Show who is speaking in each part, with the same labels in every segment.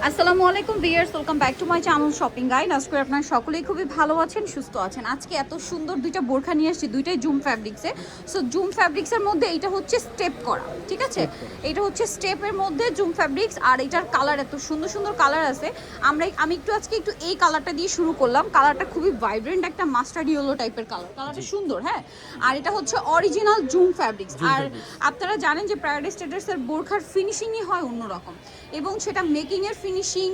Speaker 1: আসসালামু আলাইকুম viewers, welcome back to my channel shopping guide. আজকে আপনারা সকলেই খুবই ভালো আছেন, সুস্থ আছেন। আজকে এত সুন্দর দুইটা বোরখা নিয়ে আসছি, দুইটাই জুম ফ্যাব্রিক্সে। সো জুম ফ্যাব্রিক্সের মধ্যে এইটা হচ্ছে স্টেপ করা, ঠিক আছে? এইটা হচ্ছে স্টেপের মধ্যে জুম ফ্যাব্রিক্স, আর এটার কালার এত সুন্দর সুন্দর কালার আছে। আমি আজকে একটু এই কালারটা দিয়ে শুরু করলাম। কালারটা খুবই ভাইব্রেন্ট, একটা মাস্টার্ড ইয়েলো টাইপের কালারটা সুন্দর, হ্যাঁ। আর এটা হচ্ছে অরিজিনাল জুম ফ্যাব্রিক্স। আর আপনারা জানেন যে প্যারাডাইস ট্রেডার্সের বোরখার ফিনিশিংই হয় অন্যরকম, এবং সেটা মেকিংয়ের ফিনিশিং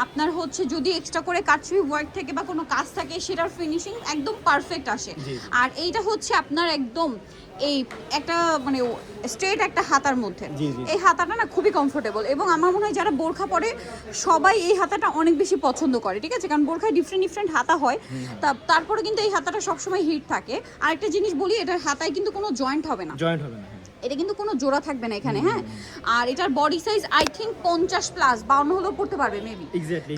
Speaker 1: আপনার হচ্ছে যদি এক্সট্রা করে কাটছবি ওয়ার্ক থেকে বা কোনো কাজ থাকে সেটার ফিনিশিং একদম পারফেক্ট আসে। আর এইটা হচ্ছে আপনার একদম এই একটা মানে স্ট্রেট একটা হাতার মধ্যে। এই হাতাটা না খুবই কমফোর্টেবল, এবং আমার মনে হয় যারা বোরখা পরে সবাই এই হাতাটা অনেক বেশি পছন্দ করে, ঠিক আছে? কারণ বোরখায় ডিফারেন্ট ডিফারেন্ট হাতা হয়, তারপরে কিন্তু এই হাতাটা সবসময় হিট থাকে। আরেকটা জিনিস বলি, এটার হাতায় কিন্তু কোনো জয়েন্ট হবে না, এটা কিন্তু কোনো জোড়া থাকবে না এখানে, হ্যাঁ। আর এটার বডি সাইজ আই থিঙ্ক 50+, 52 হলেও পড়তে পারবে মেবি,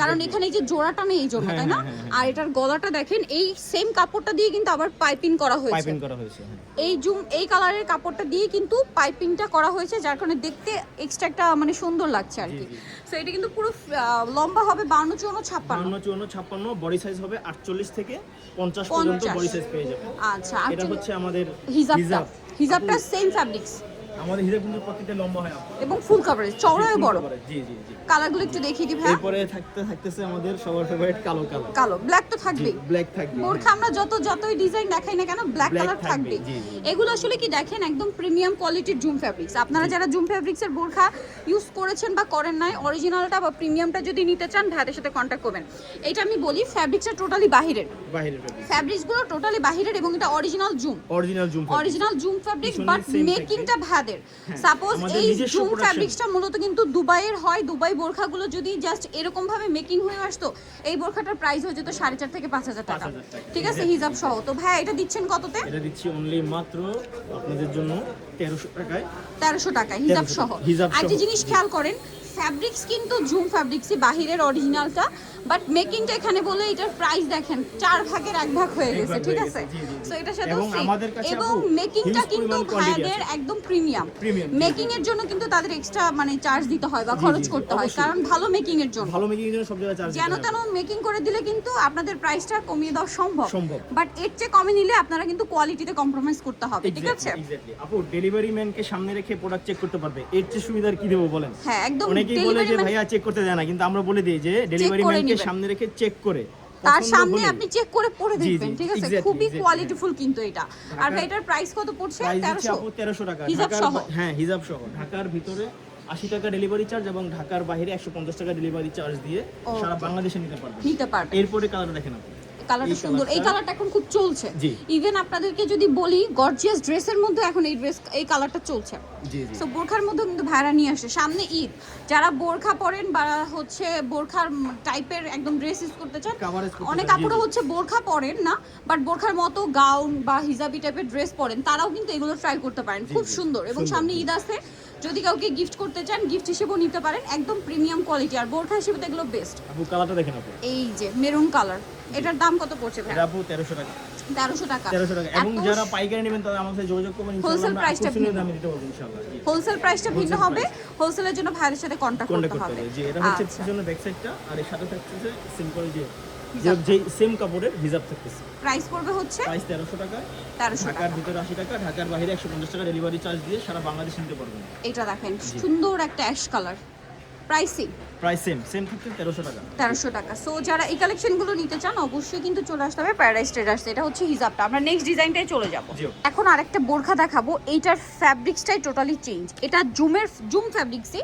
Speaker 1: কারণ এখানে এই যে জোড়াটা নেই এই জন্য, তাই না? আর এটার গলাটা দেখেন, এই সেম কাপড়টা দিয়ে কিন্তু আবার পাইপিং করা হয়েছে। এই কালারের কাপড়টা দিয়ে কিন্তু পাইপিংটা করা হয়েছে, যার কারণে দেখতে এক্সট্রা একটা মানে সুন্দর লাগছে আর কি। সো এটা কিন্তু পুরো লম্বা হবে 52, 54,
Speaker 2: 56, বডি সাইজ হবে 48 থেকে 50 পর্যন্ত বডি সাইজ পেয়ে যাবেন।
Speaker 1: আচ্ছা,
Speaker 2: এটা হচ্ছে আমাদের
Speaker 1: হিজাবটা সেম ফ্যাব্রিক্স।
Speaker 2: আমাদের হিজাব কিন্তু প্রত্যেকটা লম্বা হয়
Speaker 1: এবং ফুল কভারেজ, চওড়াও বড়।
Speaker 2: জি জি জি।
Speaker 1: কালারগুলো একটু দেখিয়ে দিই ভাই।
Speaker 2: এরপরে থাকতেছে আমাদের সবার ফেভারিট কালো।
Speaker 1: ব্ল্যাক তো থাকবেই,
Speaker 2: ব্ল্যাক থাকবে।
Speaker 1: বোরখা আমরা যতই ডিজাইন দেখাই না কেন, ব্ল্যাক কালার থাকবে। এগুলো আসলে কি দেখেন, একদম প্রিমিয়াম কোয়ালিটির জুম ফ্যাব্রিক্স। আপনারা যারা জুম ফ্যাব্রিক্সের বোরখা ইউজ করেছেন বা করেন নাই, অরিজিনালটা বা প্রিমিয়ামটা যদি নিতে চান ভাইদের সাথে কন্ট্যাক্ট করবেন। এটা আমি বলি ফ্যাব্রিক্সটা টোটালি বাহিরের ফ্যাব্রিক্সগুলো টোটালি বাহিরের, এবং এটা অরিজিনাল জুম ফ্যাব্রিক্স, বাট মেকিংটা ভাইদের। সাপোজ এই জুম ফ্যাব্রিক্সটা মূলত কিন্তু দুবাইয়ের হয়। দুবাই বোরখাগুলো যদি জাস্ট এরকম ভাবে মেকিং হয়ে আসতো, এই বোরখাটার প্রাইস হয়ে যেত 4,500 থেকে 5,000 টাকা, ঠিক আছে, হিজাব সহ। তো ভাই এটা দিচ্ছেন কততে?
Speaker 2: এটা দিচ্ছি অনলি মাত্র আপনাদের জন্য 1300 টাকায়।
Speaker 1: 1300 টাকায় হিজাব সহ। একটা জিনিস খেয়াল করেন, ফ্যাব্রিক্স কিন্তু জুম ফ্যাব্রিক্সই বাহিরের অরিজিনালটা, বাট মেকিংটা এখানে বলে এটার প্রাইস দেখেন 4 ভাগের 1 ভাগ হয়ে গেছে, ঠিক আছে? সো এটার সাথে এবং মেকিংটা কিন্তু ভাইদের একদম প্রিমিয়াম। মেকিং এর জন্য কিন্তু তাদের এক্সট্রা মানে চার্জ দিতে হয় বা খরচ করতে হয়, কারণ ভালো মেকিং এর জন্য সব জায়গায় চার্জ দিতে হয়। যেন তেন মেকিং করে দিলে কিন্তু আপনাদের প্রাইসটা কমিয়ে দেওয়া সম্ভব, বাট এর চেয়ে কমে নিলে আপনারা কিন্তু কোয়ালিটিতে কম্প্রোমাইজ করতে হবে, ঠিক আছে?
Speaker 2: আপু ডেলিভারি ম্যানকে সামনে রেখে প্রোডাক্ট চেক করতে পারবে, এর চেয়ে সুবিধার কি দেব বলেন?
Speaker 1: হ্যাঁ, একদম।
Speaker 2: অনেকেই বলে যে ভাইয়া চেক করতে দেয় না, কিন্তু আমরা বলে দিই যে ডেলিভারি ম্যানকে সামনে রেখে চেক করে,
Speaker 1: তার সামনে আপনি চেক করে পরে দেখবেন, ঠিক আছে? খুবই কোয়ালিটিফুল কিন্তু এটা। আর ভাই এটার প্রাইস কত পড়ছে?
Speaker 2: 1300 টাকা
Speaker 1: হিজাব সহ।
Speaker 2: হ্যাঁ, হিজাব সহ। ঢাকার ভিতরে 80 টাকা ডেলিভারি চার্জ, এবং ঢাকার বাইরে 150 টাকা ডেলিভারি চার্জ দিয়ে সারা বাংলাদেশে নিতে পারবেন। এরপরে কালার দেখেন আপনি,
Speaker 1: কালারটা সুন্দর। এই কালারটা এখন খুব চলছে। ইভেন আপনাদেরকে যদি বলি গর্জিয়াস ড্রেসের মধ্যে এখন এই কালারটা চলছে। সো বোরখার মধ্যে কিন্তু ভাড়া নিয়ে আসে। সামনে ঈদ, যারা বোরখা পরেন বা হচ্ছে বোরখার টাইপের একদম ড্রেস ইউজ করতে চান, অনেক কাপড় হচ্ছে বোরখা পরেন না বাট বোরখার মতো গাউন বা হিজাবি টাইপের ড্রেস পরেন, তারাও কিন্তু এগুলো ট্রাই করতে পারেন। খুব সুন্দর, এবং সামনে ঈদ আছে, যদি কাউকে গিফট করতে চান গিফট হিসেবেও নিতে পারেন। একদম প্রিমিয়াম কোয়ালিটি, আর বোরখা হিসেবে তো এগুলো বেস্ট।
Speaker 2: আপু কালারটা দেখেন আপু,
Speaker 1: এই যে মেরুন কালার, এটার দাম কত পড়ছে ভাই?
Speaker 2: এটা আপু 1300 টাকা।
Speaker 1: 1300 টাকা।
Speaker 2: এবং যারা পাইকারি নেবেন তারা আমাদের সাথে যোগাযোগ করবেন, ইনশাআল্লাহ
Speaker 1: হোলসেল প্রাইসটা
Speaker 2: দামে দিতে পারবো ইনশাআল্লাহ।
Speaker 1: হোলসেল প্রাইসটা ভিন্ন হবে, হোলসেলের জন্য ভাইয়ের সাথে কন্টাক্ট করতে হবে।
Speaker 2: জি, এটা হচ্ছে পিছনের ব্যাক সাইডটা, আর এর সাথে থাকছে সিম্পল যে সেম কাপড়ের হিজাব থাকতেছে।
Speaker 1: প্রাইস পড়বে হচ্ছে
Speaker 2: প্রাইস 1300 টাকা। ঢাকার ভিতরে 80 টাকা, ঢাকার বাইরে 150 টাকা ডেলিভারি চার্জ দিয়ে সারা বাংলাদেশ নিতে পারবেন।
Speaker 1: এটা দেখেন সুন্দর একটা অ্যাশ কালার, প্রাইস
Speaker 2: সেম থাকছে 1300 টাকা।
Speaker 1: 1300 টাকা। সো যারা এই কালেকশনগুলো নিতে চান অবশ্যই কিন্তু চলে আসতে হবে প্যারাডাইস ট্রেডার্স। এটা হচ্ছে হিজাবটা। আমরা নেক্সট ডিজাইনটাই চলে যাব। এখন আরেকটা বোরখা দেখাবো, এইটার ফ্যাব্রিক্সটাই টোটালি চেঞ্জ। এটা জুম ফ্যাব্রিক্সই,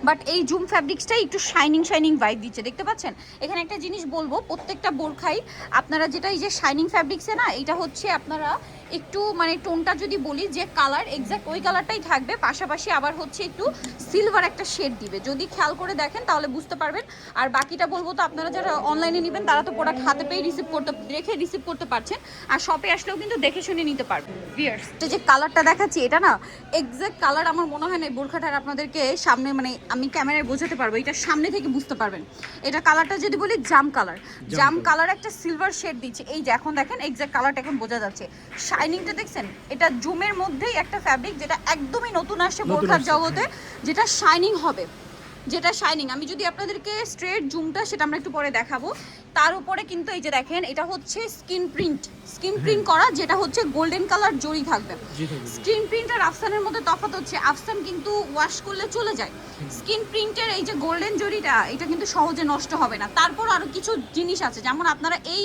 Speaker 1: বাট এই জুম ফ্যাব্রিক্সটাই একটু শাইনিং ভাইব দিচ্ছে, দেখতে পাচ্ছেন? এখানে একটা জিনিস বলবো, প্রত্যেকটা বোরখাই আপনারা যেটা এই যে শাইনিং ফ্যাব্রিক্সে না, এটা হচ্ছে আপনারা একটু মানে টোনটা যদি বলি যে কালার এক্স্যাক্ট ওই কালারটাই থাকবে, পাশাপাশি আবার হচ্ছে একটু সিলভার একটা শেড দিবে। যদি খেয়াল করে দেখেন তাহলে বুঝতে পারবেন। আর বাকিটা বলবো তো আপনারা যারা অনলাইনে নেবেন তারা তো প্রোডাক্ট হাতে পেয়ে রিসিভ করতে পারছেন, আর শপে আসলেও কিন্তু দেখে শুনে নিতে পারবেন। ভিউয়ার্স, এটা যে কালারটা দেখাচ্ছি, এটা না এক্স্যাক্ট কালার আমার মনে হয় না বোরখাটার আপনাদেরকে সামনে মানে আমি ক্যামেরায় বোঝাতে পারবো, এটা সামনে থেকে বুঝতে পারবেন। এটা কালারটা যদি বলি জাম কালার একটা সিলভার শেড দিচ্ছে। এই যে এখন দেখেন এক্স্যাক্ট কালারটা এখন বোঝা যাচ্ছে। শাইনিংটা দেখছেন? এটা জুমের মধ্যেই একটা ফ্যাব্রিক যেটা একদমই নতুন আসছে বোরখার জগতে, যেটা শাইনিং হবে। যেটা শাইনিং, আমি যদি আপনাদেরকে স্ট্রেট জুমটা সেটা আমরা একটু পরে দেখাবো। তার উপরে কিন্তু এই যে দেখেন এটা হচ্ছে স্কিন প্রিন্ট করা, যেটা হচ্ছে গোল্ডেন কালার জড়ি থাকবে। স্কিন প্রিন্ট আর আফসানের মধ্যে তফাৎ হচ্ছে আফসান কিন্তু ওয়াশ করলে চলে যায়, স্কিন প্রিন্টের এই যে গোল্ডেন জড়িটা এটা কিন্তু সহজে নষ্ট হবে না। তারপর আরো কিছু জিনিস আছে, যেমন আপনারা এই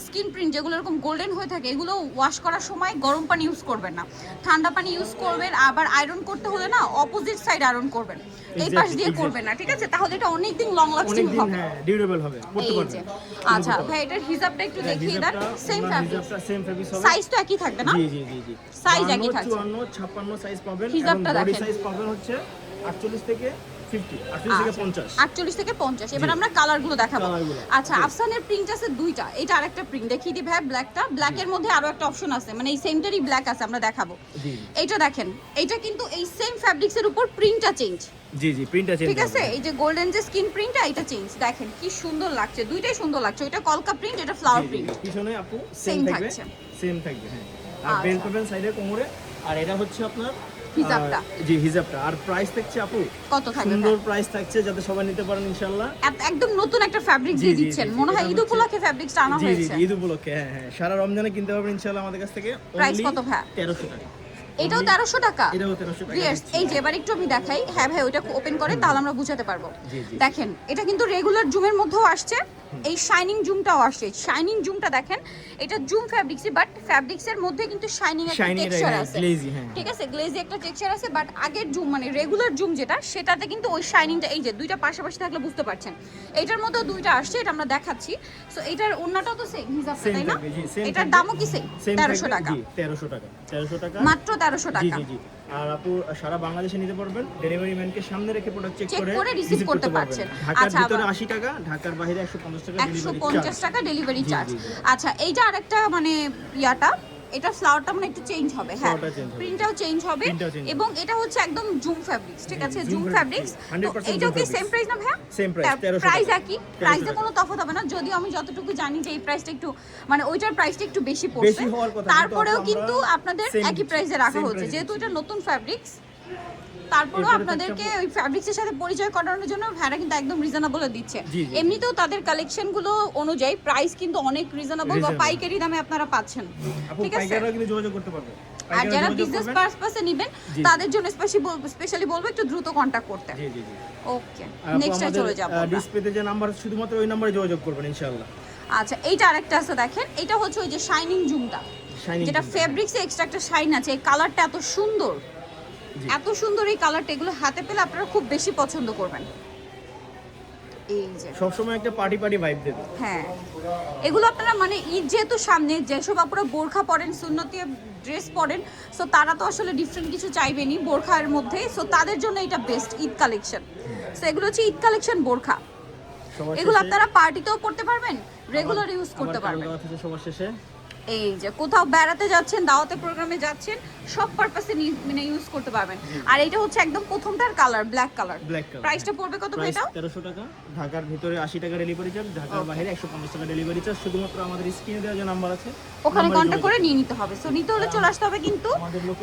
Speaker 1: স্কিন প্রিন্ট যেগুলো এরকম গোল্ডেন হয়ে থাকে এগুলো ওয়াশ করার সময় গরম পানি ইউজ করবেন না, ঠান্ডা পানি ইউজ করবেন। আবার আয়রন করতে হলে না অপোজিট সাইড আয়রন করবেন, এই পাশ দিয়ে করবেন না, ঠিক আছে? তাহলে এটা অনেক দিন লং লাস্টিং হবে,
Speaker 2: হ্যাঁ ডিউরেবল হবে, পড়তে পারবেন।
Speaker 1: আচ্ছা ভাই এটার হিজাবটা একটু দেখিয়ে দেন। সেম ফ্যাব্রিক, সাইজ তো একই থাকবে না?
Speaker 2: জি জি জি জি,
Speaker 1: সাইজ একই থাকবে,
Speaker 2: 54 56 সাইজ পাবেন।
Speaker 1: হিজাবটা
Speaker 2: বডি
Speaker 1: দেখেন
Speaker 2: সাইজ পাবেন হচ্ছে 48 থেকে 50, 48 থেকে 50,
Speaker 1: 48 থেকে 50। এবার আমরা কালারগুলো দেখাবো। আচ্ছা আফসানের প্রিন্ট আছে দুইটা, এটা আরেকটা প্রিন্ট দেখিয়ে দিই ভাই, ব্ল্যাকটা। ব্ল্যাকের মধ্যে আরো একটা অপশন আছে, মানে এই সেমটারই ব্ল্যাক আছে, আমরা দেখাবো। এইটা দেখেন, এইটা কিন্তু এই সেম ফ্যাব্রিক্সের উপর প্রিন্টটা চেঞ্জ।
Speaker 2: জি জি, প্রিন্টটা চেঞ্জ,
Speaker 1: ঠিক আছে? এই যে গোল্ডেন যে স্কিন প্রিন্টটা এটা চেঞ্জ, দেখেন কি সুন্দর লাগছে, দুইটাই সুন্দর লাগছে। এটা কলকা প্রিন্ট, এটা ফ্লাওয়ার প্রিন্ট,
Speaker 2: পিছনে আপু
Speaker 1: সেম
Speaker 2: সেম থাকবে,
Speaker 1: থাকছে,
Speaker 2: সেম থাকবে। হ্যাঁ, আর বেল্ট পাবেন সাইডে কোমরে। আর এটা হচ্ছে আপনার
Speaker 1: হিজাবটা।
Speaker 2: জি হিজাবটা। আর প্রাইস থাকছে আপু
Speaker 1: কত থাকবে?
Speaker 2: সুন্দর প্রাইস থাকছে, যাতে সবাই নিতে পারেন ইনশাআল্লাহ।
Speaker 1: একদম নতুন একটা ফ্যাব্রিক দিয়ে দিচ্ছেন, মনে হয় ঈদ উপলক্ষে ফ্যাব্রিক্সটা আনা
Speaker 2: জি জি,
Speaker 1: হয়েছে।
Speaker 2: ঈদ উপলক্ষে, হ্যাঁ হ্যাঁ, সারা রমজানে কিনতে পারবেন ইনশাআল্লাহ আমাদের কাছ থেকে।
Speaker 1: প্রাইস কত ভাই?
Speaker 2: 1300 টাকা।
Speaker 1: এটাও 1300 টাকা?
Speaker 2: এটাও 1300 টাকা।
Speaker 1: ভিউয়ার্স এই যে এবার একটু আমি দেখাই, হ্যাঁ ভাই ওটা ওপেন করে তাহলে আমরা বুঝাতে পারবো। দেখেন এটা কিন্তু রেগুলার জুমের মধ্যেও আসছে, এই শাইনিং জুমটাও আসছে। শাইনিং জুমটা দেখেন, এটা জুম ফ্যাব্রিক্সই, বাট ফ্যাব্রিক্সের মধ্যে কিন্তু শাইনিং একটা টেক্সচার আছে, ঠিক আছে? গ্লেজি একটা টেক্সচার আছে। বাট আগের জুম মানে রেগুলার জুম যেটা, সেটাতে কিন্তু ওই শাইনিংটা, এই যে দুইটা পাশাপাশি থাকলে বুঝতে পারছেন। এইটার মধ্যেও দুইটা আসছে, এটা আমরা দেখাচ্ছি। সো এটার ওন্নাটাও তো সেম হিসাবটা, তাই না? এটার দামও কি সেম? 1300 টাকা।
Speaker 2: জি 1300 টাকা, 1300 টাকা,
Speaker 1: মাত্র 1300 টাকা।
Speaker 2: জি জি। আর আপু সারা বাংলাদেশে নিতে পারবেন, ডেলিভারি ম্যানকে সামনে রেখে প্রোডাক্ট চেক
Speaker 1: করে রিসিভ করতে পারছেন।
Speaker 2: ঢাকার ভিতরে 80 টাকা, ঢাকার বাইরে 150 টাকা ডেলিভারি চার্জ।
Speaker 1: 150 টাকা ডেলিভারি চার্জ। আচ্ছা এইটা আরেকটা মানে ইয়াটা, এটা ফ্লাওয়ারটা মানে একটু চেঞ্জ হবে, হ্যাঁ প্রিন্টটাও চেঞ্জ হবে। এবং এটা হচ্ছে একদম জুম ফ্যাব্রিক্স, ঠিক আছে? Zoom fabrics. এইটাও কি সেম প্রাইস না ভাইয়া?
Speaker 2: সেম প্রাইস, 1300
Speaker 1: প্রাইস একই, প্রাইসে কোনো তফাৎ হবে না। যদিও আমি যতটুকু জানি যে এই প্রাইসটা একটু মানে ওইটার প্রাইসটা একটু বেশি পড়ছে, তারপরেও কিন্তু আপনাদের একই প্রাইসে রাখা হচ্ছে, যেহেতু এটা নতুন ফ্যাব্রিক্স। তারপরেও আপনাদেরকে ওই ফ্যাব্রিক্সের সাথে পরিচয় করানোর জন্য ভাড়া কিন্তু একদম রিজনেবলে দিচ্ছে। এমনিতেও তাদের কালেকশনগুলো অনুযায়ী প্রাইস কিন্তু অনেক রিজনেবল বা পাইকারি দামে আপনারা পাচ্ছেন, ঠিক আছে?
Speaker 2: পাইকাররা কিন্তু যোগাযোগ করতে পারবে।
Speaker 1: আর যারা বিজনেস পারপাসে নেবেন তাদের জন্য স্পেশালি বলবো একটু দ্রুত কন্টাক্ট করতে।
Speaker 2: জি জি জি,
Speaker 1: ওকে নেক্সটে চলে যাব।
Speaker 2: ডিসপ্লেতে যে নাম্বার শুধুমাত্র ওই নম্বরে যোগাযোগ করবেন ইনশাআল্লাহ।
Speaker 1: আচ্ছা এইটা আরেকটা আছে দেখেন, এটা হচ্ছে ওই যে শাইনিং জুমটা, যেটা ফেব্রিক্সে এক্সট্রা একটা শাইন আছে। এই কালারটা এত সুন্দর, এত সুন্দর এই কালারটা, এগুলো হাতে পেলে আপনারা খুব বেশি পছন্দ করবেন। এই যে
Speaker 2: সব সময় একটা পার্টি ভাইব দেবে।
Speaker 1: হ্যাঁ এগুলো আপনারা মানে ঈদ যেহেতু সামনে, যেসব আপনারা বোরখা পরেন, সুন্নতি ড্রেস পরেন, সো তারা তো আসলে ডিফারেন্ট কিছু চাইবেনই বোরখার মধ্যে। সো তাদের জন্য এটা বেস্ট ঈদ কালেকশন। সো এগুলো হচ্ছে ঈদ কালেকশন বোরখা, এগুলো আপনারা পার্টিতেও পড়তে পারবেন, রেগুলার ইউজ করতে পারবেন।
Speaker 2: সবার শেষে
Speaker 1: এই যে কোথাও বেড়াতে যাচ্ছেন, দাওয়াতে প্রোগ্রামে যাচ্ছেন, সব পারপাসে মানে ইউজ করতে পারবেন। আর এটা হচ্ছে একদম প্রথমটার কালার, ব্ল্যাক কালার। প্রাইসটা পড়বে কত ভাই? এটা
Speaker 2: 1300 টাকা, ঢাকার ভিতরে 80 টাকা ডেলিভারি চার্জ, ঢাকার বাইরে 150 টাকা ডেলিভারি চার্জ। শুধুমাত্র আমাদের স্ক্রিনে দেওয়া যে নাম্বার আছে
Speaker 1: ওখানে কন্টাক্ট করে নিয়ে নিতে হবে। সো নিতে হলে চলে আসতে হবে কিন্তু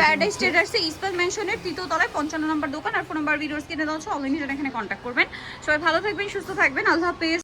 Speaker 1: প্যারাডাইস ট্রেডার্সে ইস্পাত মেনশনের 3য় তলায় 55 নম্বর দোকান। আর ফোন নাম্বার ভিডিওস কিনে দেওয়া হচ্ছে, অনলাইনে এখানে কন্টাক্ট করবেন। সবাই ভালো থাকবেন, সুস্থ থাকবেন, আল্লাহ হাফেজ।